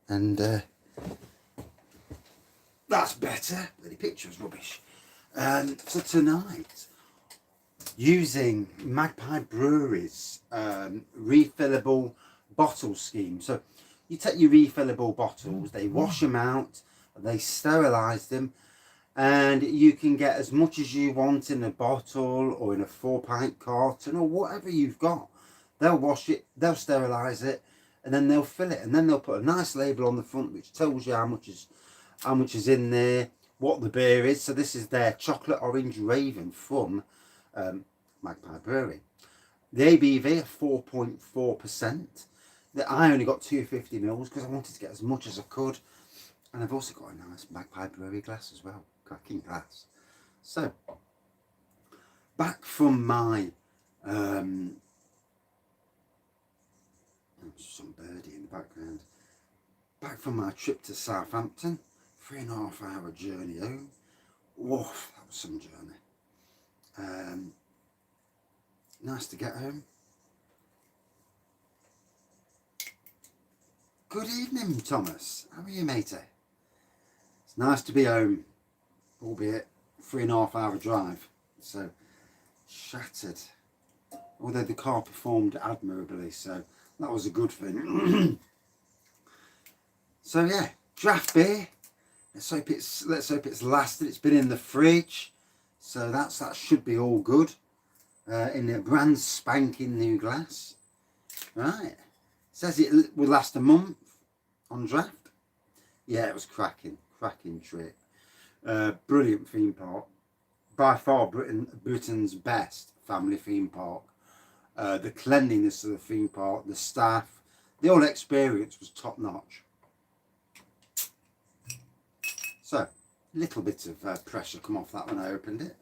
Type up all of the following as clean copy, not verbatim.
And that's better. The picture was rubbish. So tonight, using Magpie Brewery's refillable bottle scheme. So you take your refillable bottles, they wash them out, they sterilise them, and you can get as much as you want in a bottle or in a 4-pint carton or whatever you've got. They'll wash it, they'll sterilise it, and then they'll fill it, and then they'll put a nice label on the front which tells you how much is in there, what the beer is. So this is their chocolate orange Raven from Magpie Brewery. The ABV at 4.4%. I only got 250 mils because I wanted to get as much as I could. And I've also got a nice Magpie Brewery glass as well. Cracking glass. So, back from my some birdie in the background. Back from my trip to Southampton, 3.5 hour journey home. Woof, that was some journey. Nice to get home. Good evening, Thomas. How are you, matey? It's nice to be home, albeit 3.5 hour drive. So, shattered. Although the car performed admirably, so that was a good thing. So yeah, draft beer. Let's hope it's lasted. It's been in the fridge, so that should be all good. In a brand spanking new glass. Right. Says it will last a month on draft. Yeah, it was cracking trip. Brilliant theme park. By far Britain's best family theme park. The cleanliness of the theme park, the staff, the whole experience was top notch. So, a little bit of pressure come off that when I opened it.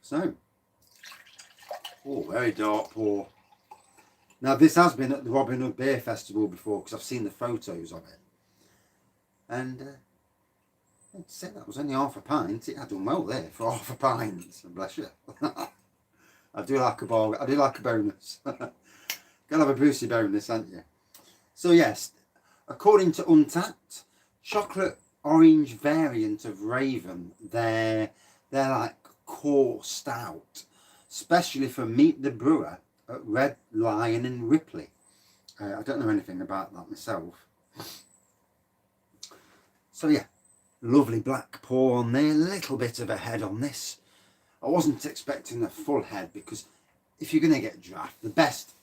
So, oh, very dark pour. Now, this has been at the Robin Hood Beer Festival before because I've seen the photos of it. And I'd say that was only half a pint. It had done well there for half a pint. So bless you. I do like a bonus. Gotta have a boosty bonus, haven't you? So yes, according to Untapped, chocolate orange variant of Raven, they're like core stout, especially for Meet the Brewer at Red Lion and Ripley. I don't know anything about that myself. So yeah, lovely black pour on there, a little bit of a head on this. I wasn't expecting a full head because if you're going to get draft, the best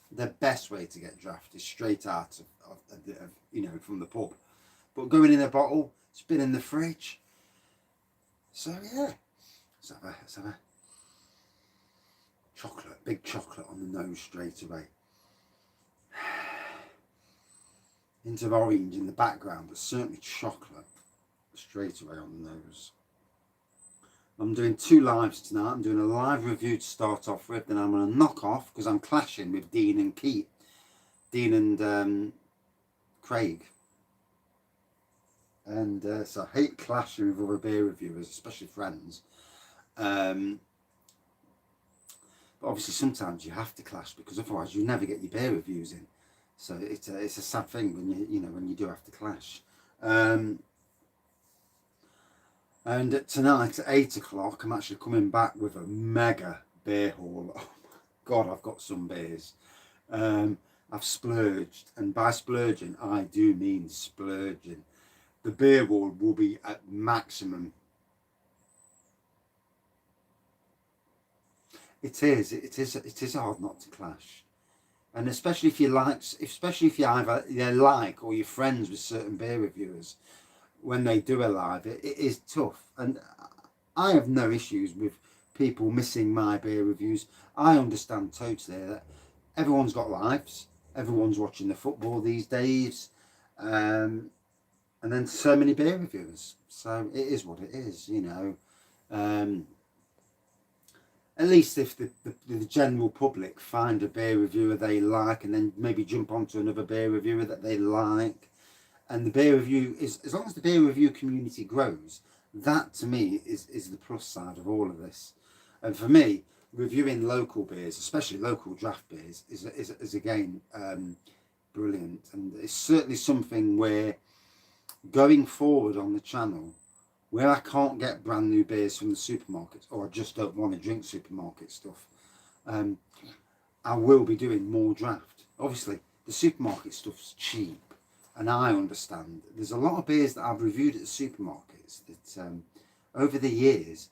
way to get draft is straight out of from the pub. But going in a bottle, it's been in the fridge. So yeah, let's have a chocolate, big chocolate on the nose straight away. Hint of orange in the background, but certainly chocolate straight away on the nose. I'm doing 2 lives tonight. I'm doing a live review to start off with, then I'm going to knock off because I'm clashing with Dean and Craig. And so I hate clashing with other beer reviewers, especially friends. But obviously sometimes you have to clash because otherwise you never get your beer reviews in. So it's a sad thing when when you do have to clash. And tonight at 8 o'clock, I'm actually coming back with a mega beer haul. Oh my God, I've got some beers. I've splurged, and by splurging, I do mean splurging. The beer haul will be at maximum. It is hard not to clash, and especially if you either like or you're friends with certain beer reviewers. When they do a live, it is tough, and I have no issues with people missing my beer reviews. I understand totally that everyone's got lives, everyone's watching the football these days, and then so many beer reviewers. So it is what it is, At least if the general public find a beer reviewer they like and then maybe jump onto another beer reviewer that they like. And the beer review is, as long as the beer review community grows, that to me is the plus side of all of this. And for me, reviewing local beers, especially local draft beers, is again brilliant. And it's certainly something where going forward on the channel, where I can't get brand new beers from the supermarkets, or I just don't want to drink supermarket stuff, I will be doing more draft. Obviously, the supermarket stuff's cheap, and I understand. There's a lot of beers that I've reviewed at the supermarkets that over the years,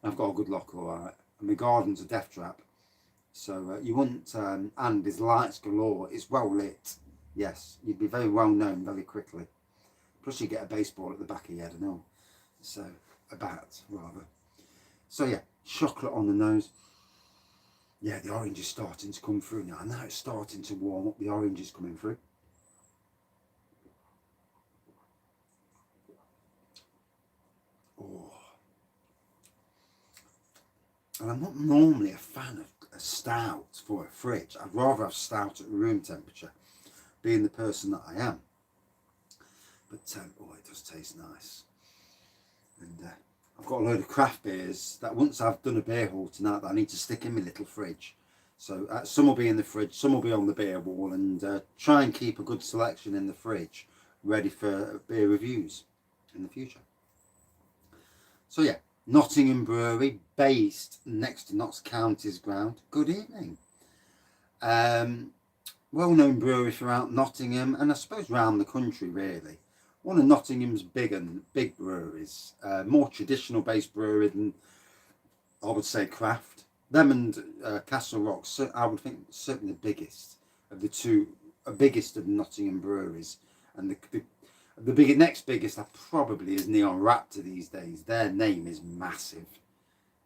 I've got a good lock, all right, and my garden's a death trap. So you wouldn't, and there's lights galore, it's well lit. Yes, you'd be very well known very quickly. Plus you get a baseball at the back of your head and all. So, a bat, rather. So yeah, chocolate on the nose. Yeah, the orange is starting to come through now. Now it's starting to warm up, the orange is coming through. Oh. And I'm not normally a fan of a stout for a fridge. I'd rather have stout at room temperature, being the person that I am. But oh, it does taste nice. And I've got a load of craft beers that once I've done a beer haul tonight that I need to stick in my little fridge. So some will be in the fridge, some will be on the beer wall, and try and keep a good selection in the fridge ready for beer reviews in the future. So yeah, Nottingham Brewery, based next to Notts County's ground. Good evening. Well-known brewery throughout Nottingham, and I suppose around the country really. One of Nottingham's big breweries. More traditional based brewery than, I would say, craft. Them and Castle Rock, so I would think certainly the biggest of the two, biggest of the Nottingham breweries. And the next biggest probably is Neon Raptor these days. Their name is massive.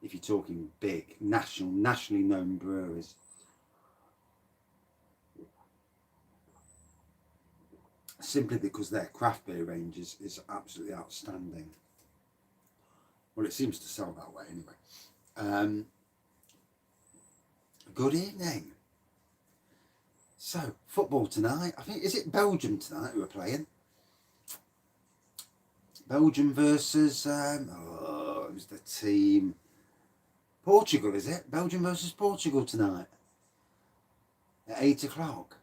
If you're talking big, nationally known breweries. Simply because their craft beer range is absolutely outstanding. Well, it seems to sell that way anyway. Good evening. So, football tonight. I think, is it Belgium tonight who are playing? Belgium versus, who's the team? Portugal, is it? Belgium versus Portugal tonight at 8 o'clock.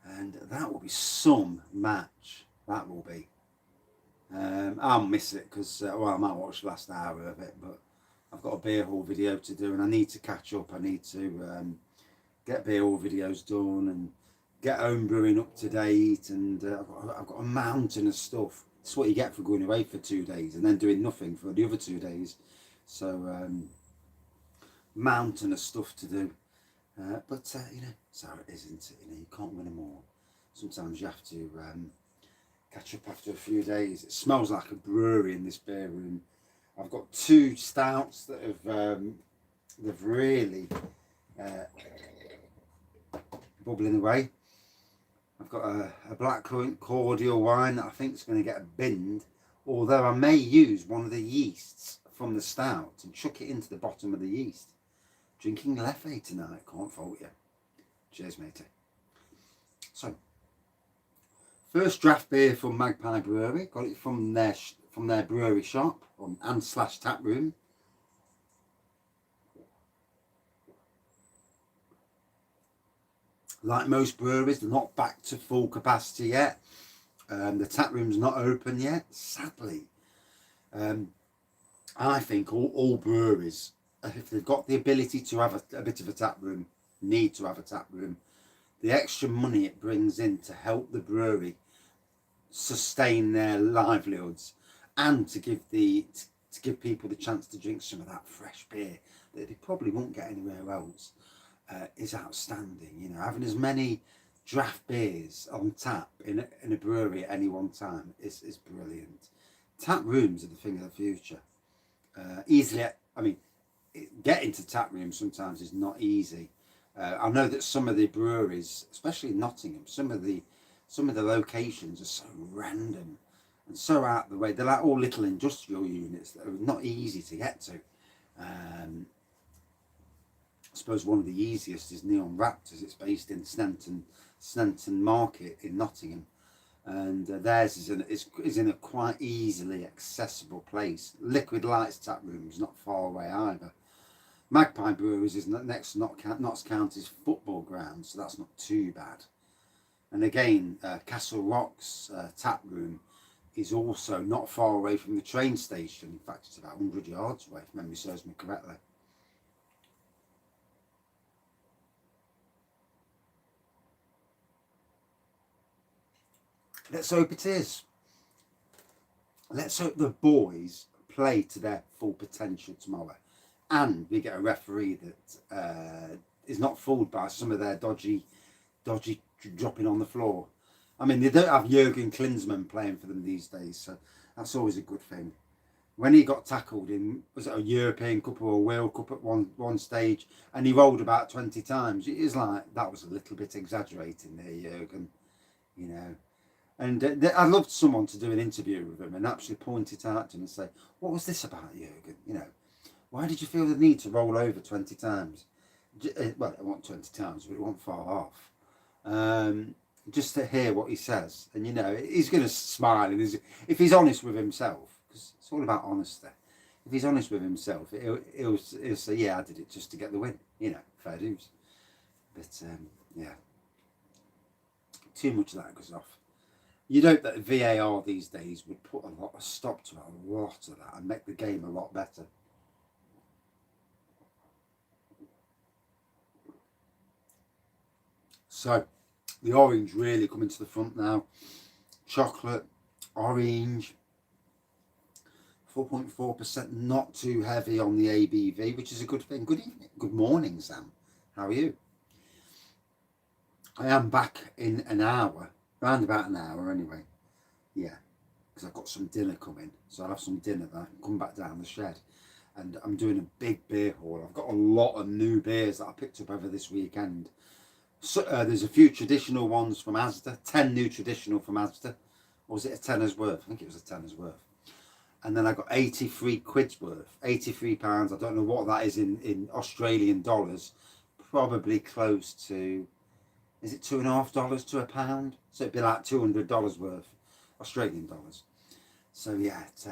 And that will be some match. That will be. I'll miss it because, well, I might watch the last hour of it, but I've got a beer hall video to do and I need to catch up. I need to get beer hall videos done and get home brewing up to date, and I've got a mountain of stuff. It's what you get for going away for 2 days and then doing nothing for the other 2 days. So, mountain of stuff to do. But you know, it's how it is, isn't it? You know, you can't win them all. Sometimes you have to catch up after a few days. It smells like a brewery in this beer room. I've got 2 stouts that have they've really bubbling away. I've got a blackcurrant cordial wine that I think is going to get a bind, although I may use one of the yeasts from the stout and chuck it into the bottom of the yeast. Drinking Leffe tonight, can't fault you. Cheers, matey. So, first draft beer from Magpie Brewery. Got it from their brewery shop and / tap room. Like most breweries, they're not back to full capacity yet. The tap room's not open yet, sadly. I think all breweries, if they've got the ability to have a bit of a tap room, need to have a tap room. The extra money it brings in to help the brewery sustain their livelihoods and to give people the chance to drink some of that fresh beer that they probably won't get anywhere else is outstanding. You know, having as many draft beers on tap in a brewery at any one time is brilliant. Tap rooms are the thing of the future. Getting to tap rooms sometimes is not easy. I know that some of the breweries, especially in Nottingham, some of the locations are so random and so out of the way. They're like all little industrial units that are not easy to get to. I suppose one of the easiest is Neon Raptors. It's based in Snenton Market in Nottingham, and theirs is in a quite easily accessible place. Liquid Lights tap room is not far away either. Magpie Brewery is next to Notts County's football ground, so that's not too bad. And again, Castle Rock's tap room is also not far away from the train station. In fact, it's about 100 yards away, if memory serves me correctly. Let's hope it is. Let's hope the boys play to their full potential tomorrow, and we get a referee that is not fooled by some of their dodgy dropping on the floor. I mean, they don't have Jurgen Klinsmann playing for them these days, so that's always a good thing. When he got tackled in, was it a European Cup or a World Cup at one stage, and he rolled about 20 times, it was like, that was a little bit exaggerating there, Jurgen, you know. And I'd love someone to do an interview with him and actually point it out to him and say, what was this about, Jurgen? You know, why did you feel the need to roll over 20 times? Well, it wasn't 20 times, but it wasn't far off. Just to hear what he says. And, you know, he's going to smile. And if he's honest with himself, because it's all about honesty. If he's honest with himself, he'll say, yeah, I did it just to get the win. You know, fair dues. But, yeah, too much of that goes off. You'd hope that VAR these days would put a lot of stop to a lot of that and make the game a lot better. So, the orange really coming to the front now. Chocolate, orange, 4.4%, not too heavy on the ABV, which is a good thing. Good evening. Good morning, Sam. How are you? I am back in an hour. Around about an hour anyway, yeah, because I've got some dinner coming, so I'll have some dinner then I can come back down the shed, and I'm doing a big beer haul. I've got a lot of new beers that I picked up over this weekend. So there's a few traditional ones from Asda, 10 new traditional from Asda, or was it a tenner's worth? I think it was a tenner's worth. And then I got 83 quid's worth, £83. I don't know what that is in Australian dollars, probably close to, is it $2.50 to a pound? So it'd be like $200 worth, Australian dollars. So yeah, it's,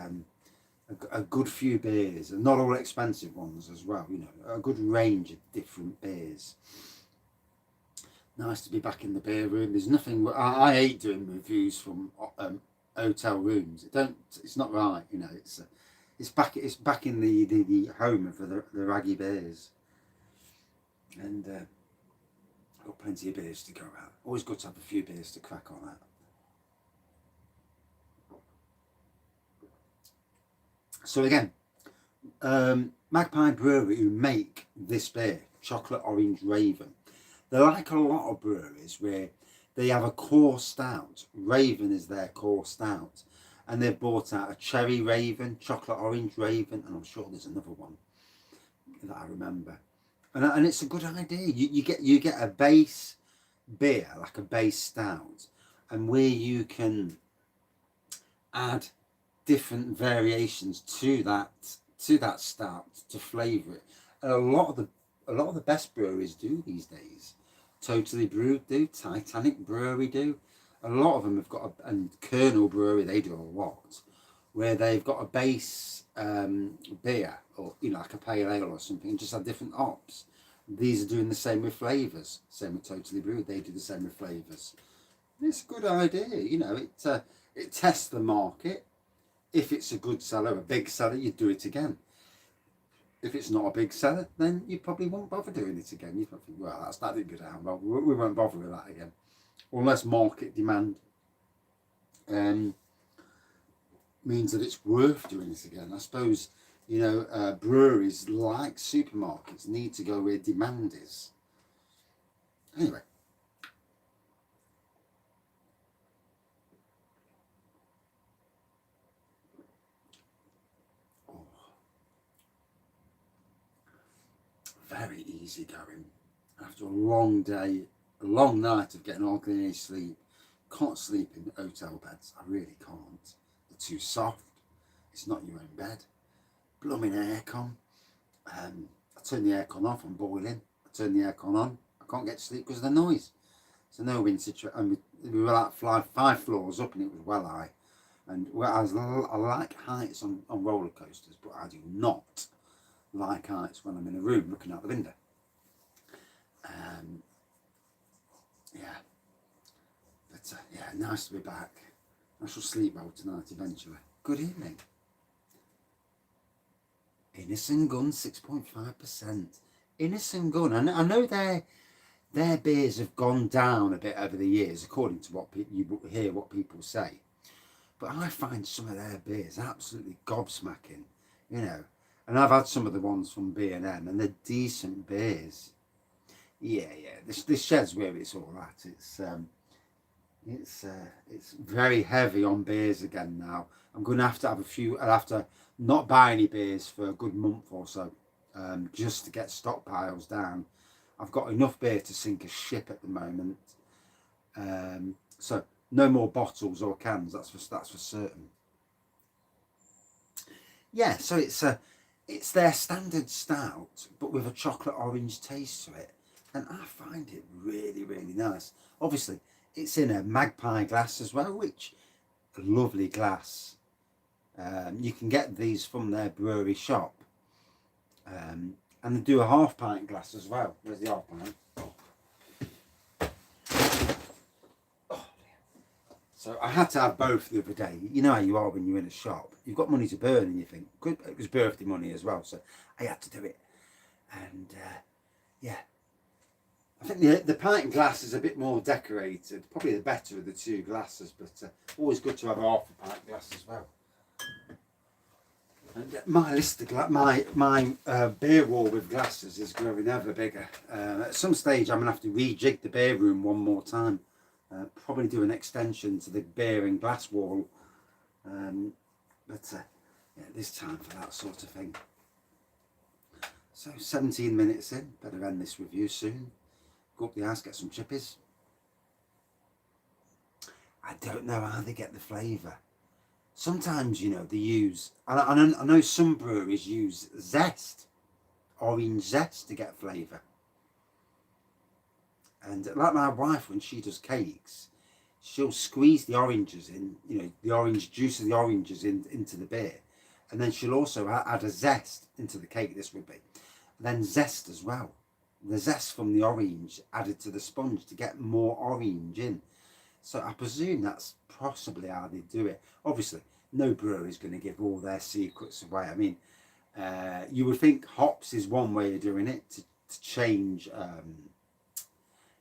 a good few beers, and not all expensive ones as well. You know, a good range of different beers. Nice to be back in the beer room. There's nothing. I hate doing reviews from hotel rooms. It's not right. You know, it's back in the home of the Wraggy beers, and. Got plenty of beers to go out. Always good to have a few beers to crack on at. So again, Magpie Brewery, who make this beer, Chocolate Orange Raven, they're like a lot of breweries where they have a core stout. Raven is their core stout, and they've brought out a Cherry Raven, Chocolate Orange Raven, and I'm sure there's another one that I remember. And it's a good idea. You get a base beer, like a base stout, and where you can add different variations to that stout to flavour it. And a lot of the best breweries do these days. Totally Brewed do, Titanic Brewery do. A lot of them have got and Colonel Brewery, they do a lot, where they've got a base beer, or you know, like a pale ale or something, and just add different hops. These are doing the same with flavours. Same with Totally Brewed, they do the same with flavours. It's a good idea, you know. It tests the market. If it's a good seller, a big seller, you do it again. If it's not a big seller, then you probably won't bother doing it again. You probably think, well, that didn't go down well. We won't bother with that again, unless market demand means that it's worth doing it again. I suppose, you know, breweries like supermarkets need to go where demand is. Anyway. Oh. Very easy going. After a long day, a long night of getting hardly any sleep. Can't sleep in hotel beds. I really can't. They're too soft. It's not your own bed. Blooming aircon. I turn the aircon off, I'm boiling. I turn the aircon on, I can't get to sleep because of the noise. It's a no-win situation. We were like 5 floors up, and it was well high. And I like heights on roller coasters, but I do not like heights when I'm in a room looking out the window. Yeah. nice to be back. I shall sleep well tonight eventually. Good evening. Innocent Gun 6.5%. Innocent Gun. I know their beers have gone down a bit over the years, according to what you hear what people say. But I find some of their beers absolutely gobsmacking, you know. And I've had some of the ones from B&M, and they're decent beers. Yeah. This shed's where it's all at. It's very heavy on beers again now. I'm going to have a few. I'll have to not buy any beers for a good month or so, just to get stockpiles down. I've got enough beer to sink a ship at the moment. So no more bottles or cans. That's for certain. Yeah. So it's their standard stout, but with a chocolate orange taste to it, and I find it really, really nice. Obviously, it's in a Magpie glass as well, which a lovely glass. You can get these from their brewery shop, and they do a half pint glass as well. Where's the half pint? Oh, so I had to have both the other day. You know how you are when you're in a shop. You've got money to burn, and you think, good. It was birthday money as well, so I had to do it. And yeah. I think the pint glass is a bit more decorated, probably the better of the two glasses, but always good to have a half a pint glass as well. And my list of my beer wall with glasses is growing ever bigger. At some stage, I'm gonna have to rejig the beer room one more time. Probably do an extension to the beer and glass wall, but yeah, there's time for that sort of thing. So 17 minutes in, better end this review soon. Go up the house, get some chippies. I don't know how they get the flavour. Sometimes, you know, they use, I know some breweries use zest, orange zest to get flavour. And like my wife, when she does cakes, she'll squeeze the oranges in, you know, the orange juice of the oranges into the beer. And then she'll also add a zest into the cake, this would be. And then zest as well. The zest from the orange added to the sponge to get more orange in. So I presume that's possibly how they do it. Obviously, no brewery is going to give all their secrets away. I mean, you would think hops is one way of doing it to change.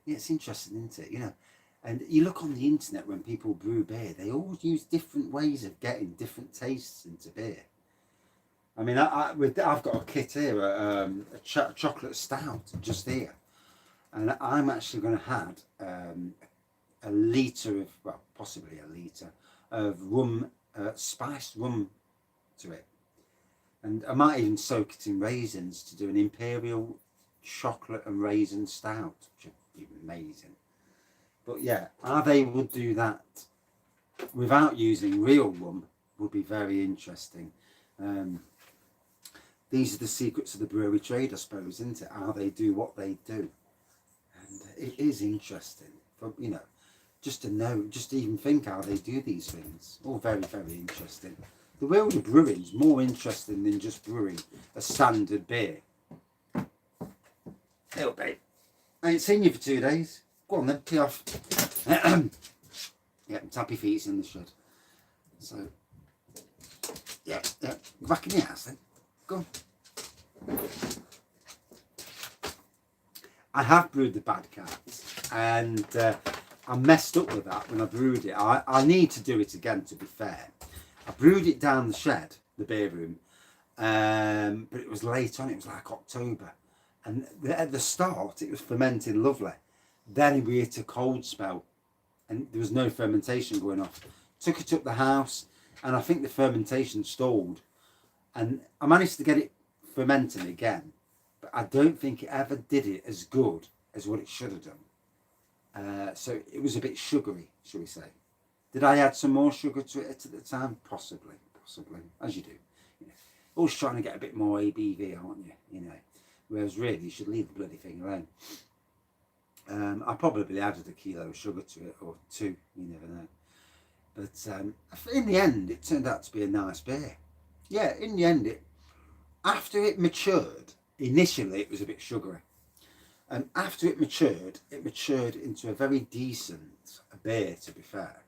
Yeah, it's interesting, isn't it? You know, and you look on the internet when people brew beer, they always use different ways of getting different tastes into beer. I mean, I've got a kit here, a chocolate stout just here, and I'm actually going to add a litre of, well, possibly a litre of rum, spiced rum to it, and I might even soak it in raisins to do an imperial chocolate and raisin stout, which would be amazing. But yeah, how they would do that without using real rum would be very interesting. These are the secrets of the brewery trade, I suppose, isn't it? How they do what they do. And it is interesting, you know, just to know, just to even think how they do these things. All very, very interesting. The world of brewing is more interesting than just brewing a standard beer. Hey, babe. I ain't seen you for 2 days. Go on then, tee off. Yeah, tappy feet's in the shed. So, yeah, go back in the house then. Go. I have brewed the Bad Cat, and I messed up with that when I brewed it. I need to do it again, to be fair. I brewed it down the shed, the beer room, but it was late on, it was like October, and at the start it was fermenting lovely. Then we hit a cold spell and there was no fermentation going off. Took it up the house, and I think the fermentation stalled, and I managed to get it fermenting again, but I don't think it ever did it as good as what it should have done. So it was a bit sugary, shall we say. Did I add some more sugar to it at the time? Possibly, as you do. You know, always trying to get a bit more ABV, aren't you? You know, whereas really you should leave the bloody thing alone. I probably added a kilo of sugar to it, or 2, you never know. But in the end, it turned out to be a nice beer. Yeah, in the end, after it matured, initially it was a bit sugary. And after it matured into a very decent, beer, to be fair.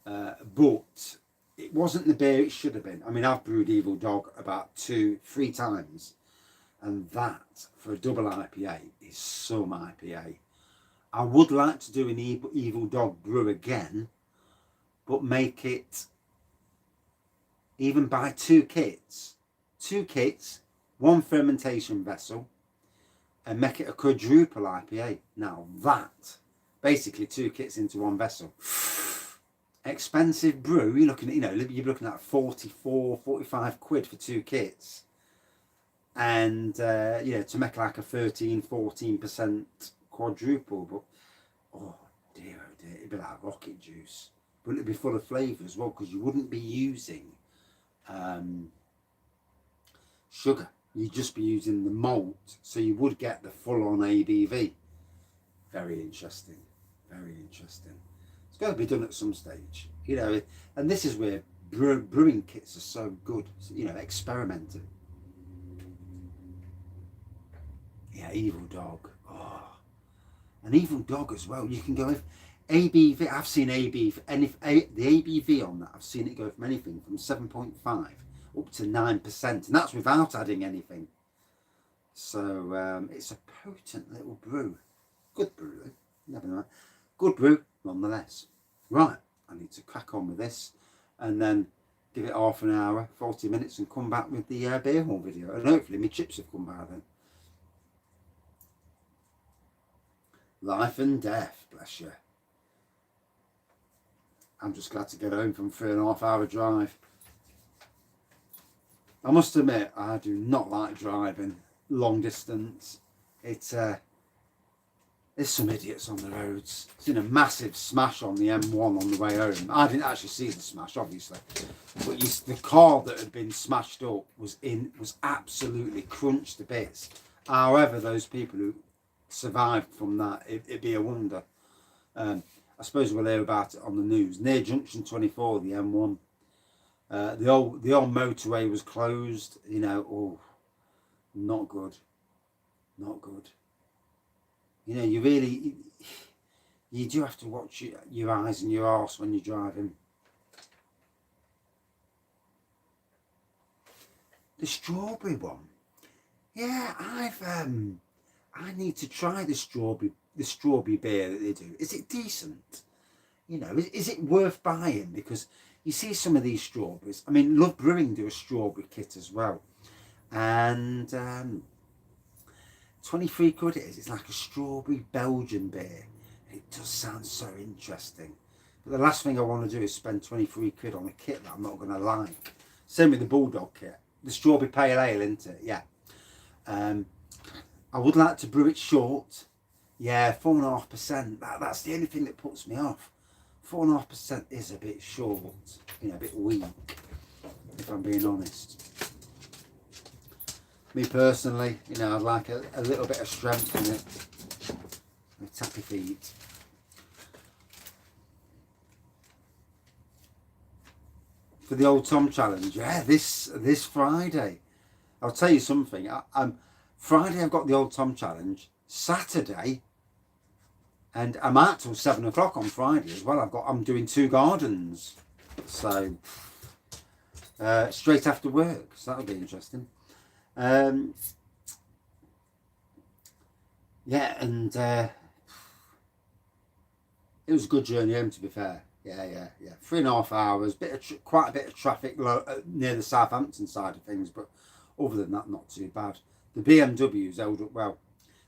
But it wasn't the beer it should have been. I mean, I've brewed Evil Dog about 2-3 times, and that, for a double IPA, is some IPA. I would like to do an Evil Dog brew again, but make it, even buy 2 kits. 2 kits, 1 fermentation vessel, and make it a quadruple IPA. Now that, basically 2 kits into 1 vessel. Expensive brew, you're looking at, you're looking at 44-45 quid for 2 kits. And, to make like a 13-14% quadruple. But, oh dear, it'd be like rocket juice. But it'd be full of flavour as well, because you wouldn't be using sugar. You'd just be using the malt, so you would get the full-on ABV. Very interesting, very interesting. It's got to be done at some stage, and this is where brewing kits are so good, experimenting. Yeah, Evil Dog. Oh, an Evil Dog as well. You can go with ABV. I've seen ABV, and if the ABV on that, I've seen it go from anything from 7.5 up to 9%, and that's without adding anything. So it's a potent little brew. Good brew, never mind. Good brew, nonetheless. Right, I need to crack on with this, and then give it half an hour, 40 minutes, and come back with the beer haul video. And hopefully my chips have come by then. Life and death, bless you. I'm just glad to get home from a 3.5 hour drive. I must admit, I do not like driving long distance. There's some idiots on the roads. Seen a massive smash on the M1 on the way home. I didn't actually see the smash, obviously, but the car that had been smashed up was absolutely crunched to bits. However, those people who survived from that, it'd be a wonder. I suppose we'll hear about it on the news. Near Junction 24, the M1. The old motorway was closed. Oh, not good. Not good. You do have to watch your eyes and your arse when you're driving. The strawberry one. Yeah, I need to try the strawberry beer that they do. Is it decent? Is it worth buying? Because you see some of these strawberries. I mean, Love Brewing do a strawberry kit as well, and 23 quid it is. It's like a strawberry Belgian beer. It does sound so interesting. But the last thing I want to do is spend 23 quid on a kit that I'm not going to like. Same with the Bulldog kit. The strawberry pale ale, isn't it? Yeah. I would like to brew it short. Yeah, 4.5%. That's the only thing that puts me off. 4.5% is a bit short. A bit weak, if I'm being honest. Me personally, I'd like a little bit of strength in it. With tappy feet. For the Old Tom Challenge, yeah, this Friday. I'll tell you something. Friday I've got the Old Tom Challenge. Saturday, and I'm out till 7 o'clock on Friday as well. I'm doing 2 gardens, so straight after work. So that'll be interesting. Yeah, and it was a good journey home, to be fair. Yeah. 3.5 hours, quite a bit of traffic near the Southampton side of things, but other than that, not too bad. The BMW's held up well.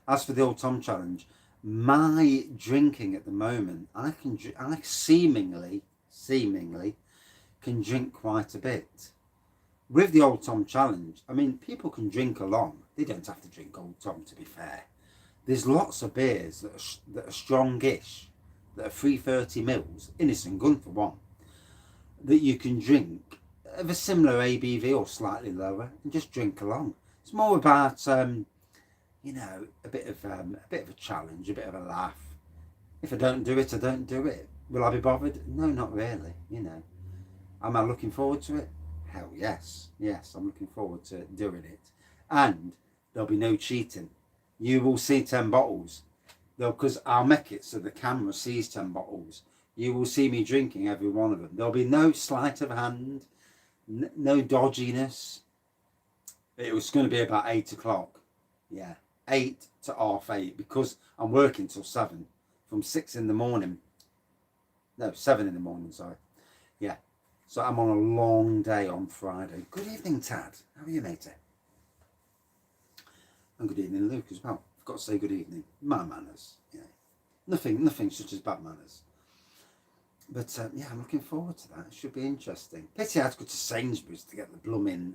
As for the Old Tom Challenge, my drinking at the moment, I seemingly can drink quite a bit. With the Old Tom Challenge, I mean, people can drink along. They don't have to drink Old Tom, to be fair. There's lots of beers that are strongish, that are 330 mils, innocent gun for one, that you can drink of a similar ABV or slightly lower, and just drink along. It's more about a bit of a challenge, a bit of a laugh. If I don't do it, I don't do it. Will I be bothered? No, not really. Am I looking forward to it? Hell yes, I'm looking forward to doing it. And there'll be no cheating. You will see 10 bottles. because I'll make it so the camera sees 10 bottles. You will see me drinking every one of them. There'll be no sleight of hand, no dodginess. It was going to be about 8 o'clock. Yeah, 8 to half 8, because I'm working till 7, from 6 in the morning. No, 7 in the morning, sorry. Yeah, so I'm on a long day on Friday. Good evening, Tad. How are you, matey? And good evening, Luke, as well. I've got to say good evening. My manners. Yeah, nothing such as bad manners. But yeah, I'm looking forward to that. It should be interesting. Pity I had to go to Sainsbury's to get the blooming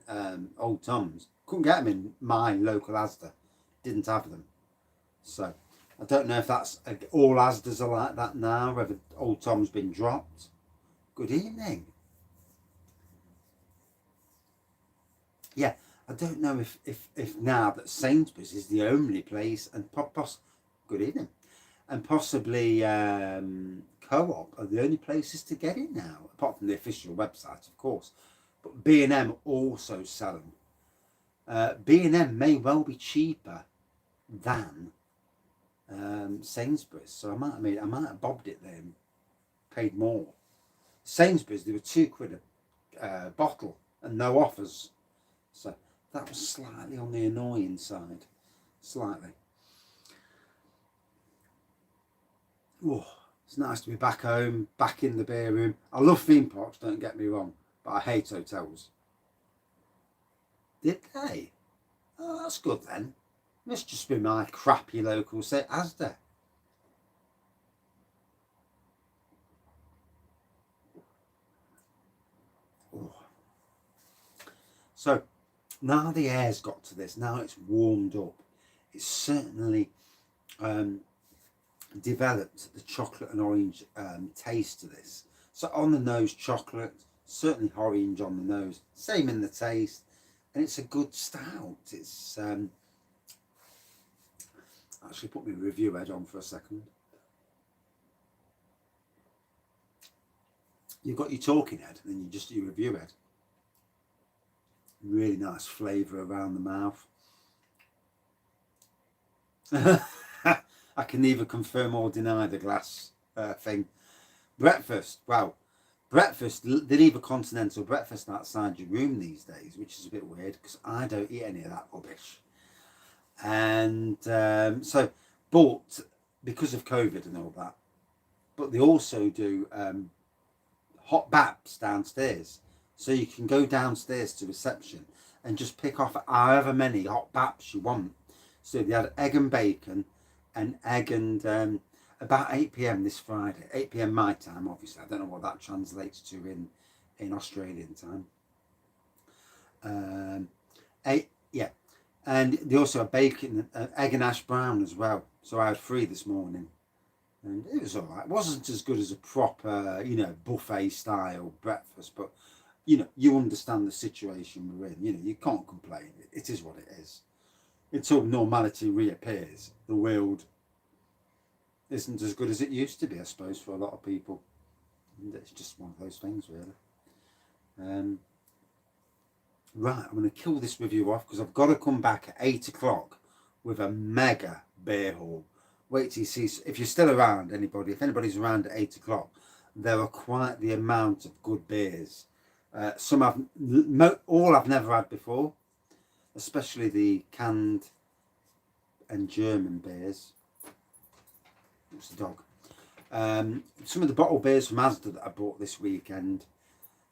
Old Toms. Couldn't get them in my local Asda. Didn't have them. So I don't know if that's all Asdas are like that now, whether Old Tom's been dropped. Good evening. Yeah, I don't know if now that Sainsbury's is the only place, and good evening, and possibly Co-op are the only places to get it now, apart from the official website, of course. But B&M also sell them. B&M may well be cheaper than Sainsbury's, so I might have bobbed it there and paid more. Sainsbury's, they were £2 a bottle and no offers, so that was slightly on the annoying side, slightly. Oh, it's nice to be back home, back in the beer room. I love theme parks, don't get me wrong, but I hate hotels. Did they? Oh, that's good then. Must just be my crappy local Asda. Oh. So now the air's got to this, now it's warmed up. It's certainly developed the chocolate and orange taste to this. So on the nose, chocolate, certainly orange on the nose, same in the taste, and it's a good stout. It's actually put my review head on for a second. You've got your talking head, and then you just do your review head. Really nice flavour around the mouth. I can neither confirm or deny the glass thing. Breakfast, wow. Breakfast, they leave a continental breakfast outside your room these days, which is a bit weird because I don't eat any of that rubbish. And so, but because of COVID and all that, but they also do hot baps downstairs. So you can go downstairs to reception and just pick off however many hot baps you want. So they had egg and bacon and egg and about 8 p.m. this Friday. 8 p.m. my time, obviously. I don't know what that translates to in Australian time. Yeah. And they also have bacon, egg and hash brown as well. So I had 3 this morning. And it was all right. It wasn't as good as a proper, buffet style breakfast. But, you understand the situation we're in. You can't complain. It is what it is. Until normality reappears, the world isn't as good as it used to be, I suppose, for a lot of people. And it's just one of those things, really. Right, I'm going to kill this review off because I've got to come back at 8 o'clock with a mega beer haul. Wait till you see, if you're still around, if anybody's around at 8 o'clock, there are quite the amount of good beers. All I've never had before, especially the canned and German beers. What's the dog? Some of the bottle beers from Asda that I bought this weekend.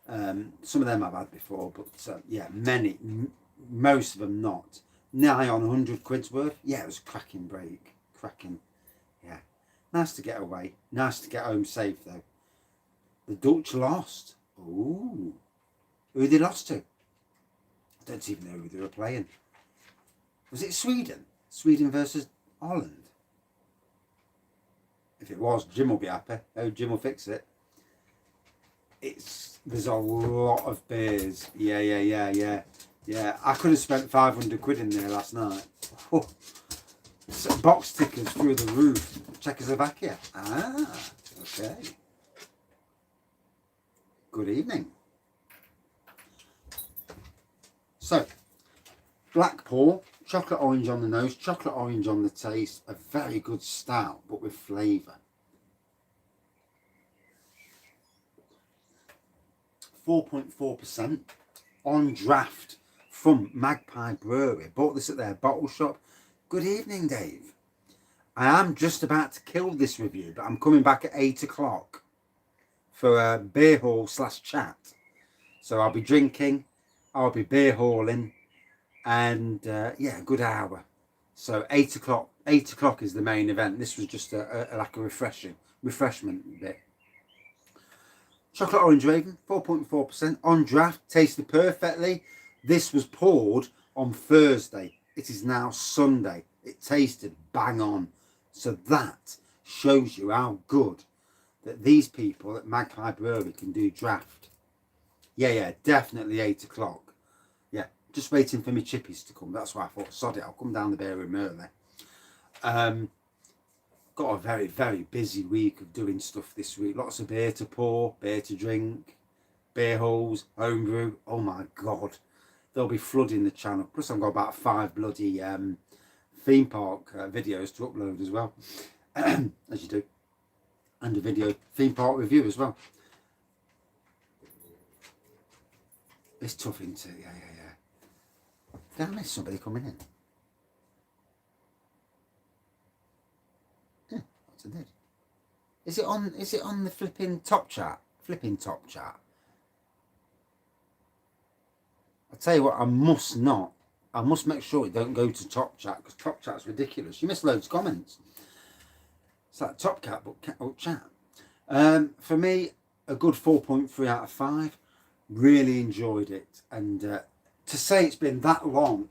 Some of them I've had before, but yeah, most of them not. Nigh on 100 quid's worth. Yeah, it was a cracking break. Cracking. Yeah. Nice to get away. Nice to get home safe though. The Dutch lost. Ooh. Who they lost to? I don't even know who they were playing. Was it Sweden? Sweden versus Holland? If it was, Jim will be happy. Oh, Jim will fix it. There's a lot of beers. Yeah. I could have spent 500 quid in there last night. Oh. Box tickets through the roof. Czechoslovakia. Ah, okay. Good evening. So, Blackpool Chocolate orange on the nose, chocolate orange on the taste. A very good stout, but with flavour. 4.4% on draft from Magpie Brewery. Bought this at their bottle shop. Good evening, Dave. I am just about to kill this review, but I'm coming back at 8 o'clock for a beer hall / chat. So I'll be drinking, I'll be beer halling, and yeah, a good hour. So 8 o'clock. 8 o'clock is the main event. This was just like a refreshment bit. Chocolate orange Raven, 4.4% on draft, tasted perfectly. This was poured on Thursday. It is now Sunday. It tasted bang on. So that shows you how good that these people at Magpie Brewery can do draft. Yeah, definitely 8 o'clock. Yeah, just waiting for my chippies to come. That's why I thought, sod it, I'll come down the beer room early. Got a very, very busy week of doing stuff this week. Lots of beer to pour, beer to drink, beer halls, homebrew. Oh my God. They'll be flooding the channel. Plus I've got about 5 bloody theme park videos to upload as well. As you do. And a video theme park review as well. It's tough, isn't it? Yeah. Did I miss somebody coming in? Yeah, what's it did? Is it on the flipping top chart? I'll tell you what, I must make sure it don't go to top chat, because top chat's ridiculous. You miss loads of comments. It's like top cat but chat. For me, a good 4.3 out of 5. Really enjoyed it, and to say it's been that long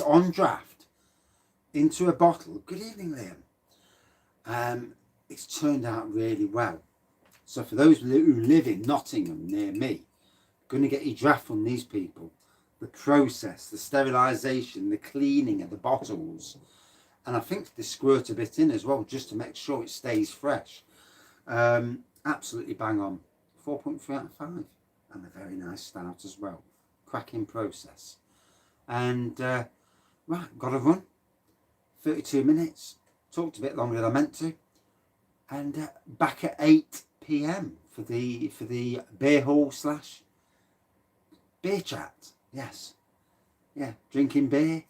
on draft into a bottle. Good evening, Liam. It's turned out really well. So for those who live in Nottingham near me, going to get your draft from these people. The process, the sterilisation, the cleaning of the bottles, and I think they squirt a bit in as well just to make sure it stays fresh. Absolutely bang on. 4.3 out of 5, and a very nice stout as well. Cracking process. And right, got to run. 32 minutes. Talked a bit longer than I meant to. And back at 8 p.m. for the beer hall / beer chat. Yes. Yeah, drinking beer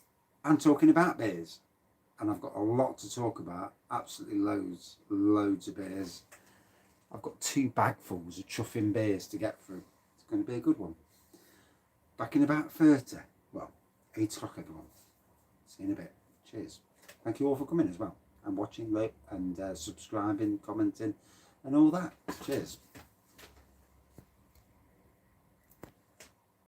and talking about beers. And I've got a lot to talk about. Absolutely loads of beers. I've got 2 bagfuls of chuffing beers to get through. It's going to be a good one. Back in about 30. Well, 8 o'clock everyone. See you in a bit. Cheers. Thank you all for coming as well. And watching and subscribing, commenting and all that. Cheers.